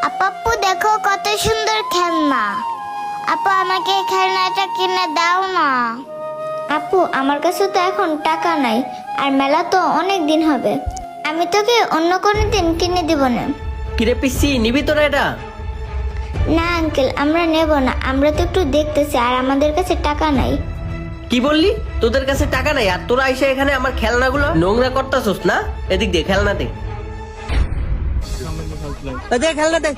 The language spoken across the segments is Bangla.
আপু দেখো কত সুন্দর খেলনা। আপু আমাকে খেলনাটা কিনে দাও না। আপু আমার কাছে তো এখন টাকা নাই, আর মেলা তো অনেক দিন হবে। আমি তোকে অন্য কোনো দিন কিনে দিব না। কিরে পিসি, নিবি তোরা এটা? না আঙ্কেল, আমরা নেব না। আমরা তো একটু দেখতেছি, আর আমাদের কাছে টাকা নাই। কি বললি? তোদের কাছে টাকা নাই আর তোরা এসে এখানে আমার খেলনাগুলো নোংরা করতেছস না? এদিক দে খেলনা দে। খেলনা দে।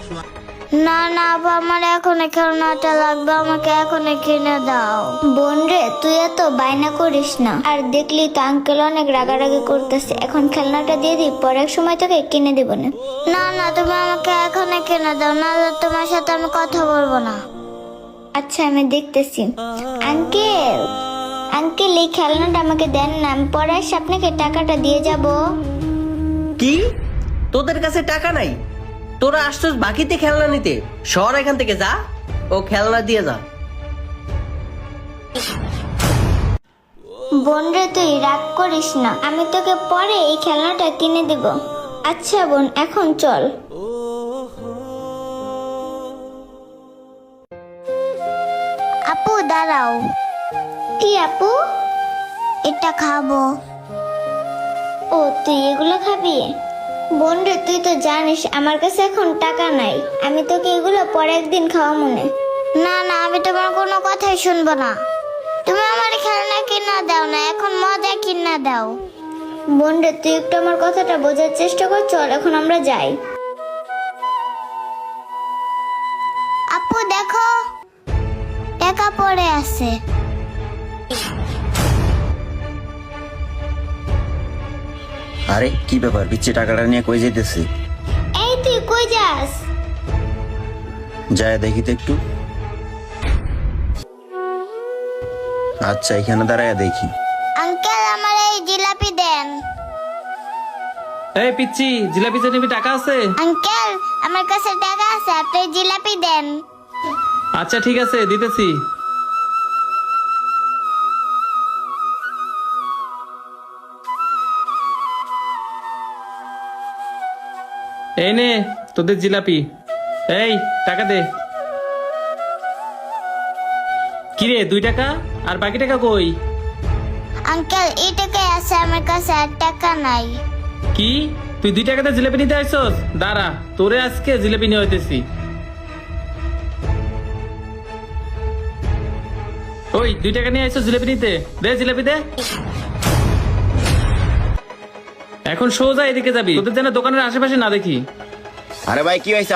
না না আপু, আমার এখন খেলনাটা লাগবে, আমাকে এখন কিনে দাও। বোন রে, তুই এত বায়না করিস না। আর দেখলি তো আঙ্কেল অনেক রাগারাগি করতেছে। এখন খেলনাটা দিয়ে দিই, পরে এক সময় তোকে কিনে দিব না। না না, তুমি আমাকে এখন কিনে দাও, নাহলে তোমার সাথে আমি কথা বলবো না। আচ্ছা আমি দেখতেছি। আঙ্কেল আঙ্কেল, এই খেলনাটা আমাকে দেন না, আমি পরে এসে আপনাকে টাকাটা দিয়ে যাব। কি? তোদের কাছে টাকা নাই? তোরা আসছস বাকিতে খেলনা নিতে? সর এখান থেকে, যা। ও খেলনা দিয়ে যা। বোন রে, তুই রাগ করিস না, আমি তোকে পরে এই খেলনাটা কিনে দিব। আচ্ছা বোন, এখন চল। আপু দাঁড়াও, কি আপু? এটা খাবো। ও, তুই এগুলো খাবি? বোন রে, তুই তো জানিস আমার কাছে এখন টাকা নাই। আমি তোকে এগুলো পরে একদিন খাওয়া মনে। না না, আমি তোমার কোনো কথাই শুনবো না। তুমি আমার খেলনা কিনা দাও না, এখন মজা কিনা দাও। বোন রে, তুই একটু আমার কথাটা বোঝার চেষ্টা কর। চল এখন আমরা যাই। আপু দেখো, টাকা পড়ে আছে। আরে কি ব্যাপার, বিচ্ছি টাকাটা নিয়ে কই যাইতেছে? এই তুই কই যাস? যায় দেখি তো একটু। আচ্ছা, এখানে দাঁড়ায় দেখি। আঙ্কেল আমার এই জিলাপি দেন। এই পিচ্ছি, জিলাপি নিবি? টাকা আছে? আঙ্কেল আমার কাছে টাকা আছে, আপনি জিলাপি দেন। আচ্ছা ঠিক আছে, দিতেছি। এই নে তোদের জিলাপি। এই টাকা দে। কিরে, 2 টাকা? আর বাকি টাকা কই? আঙ্কেল এই টাকাই আছে আমার কাছে, আর টাকা নাই। কি, তুই 2 টাকাতে জিলাপি নিতে আসছস? দাঁড়া, তোরে আজকে জিলাপি নিয়ে হইতেছি। ওই 2 টাকা নিয়ে আসছস জিলাপি নিতে? দে জিলাপি দে। এখন সোজা এদিকে যাবি, তোদের যেন দোকানের আশেপাশে না দেখি। আরে ভাই, কি হয়েছে?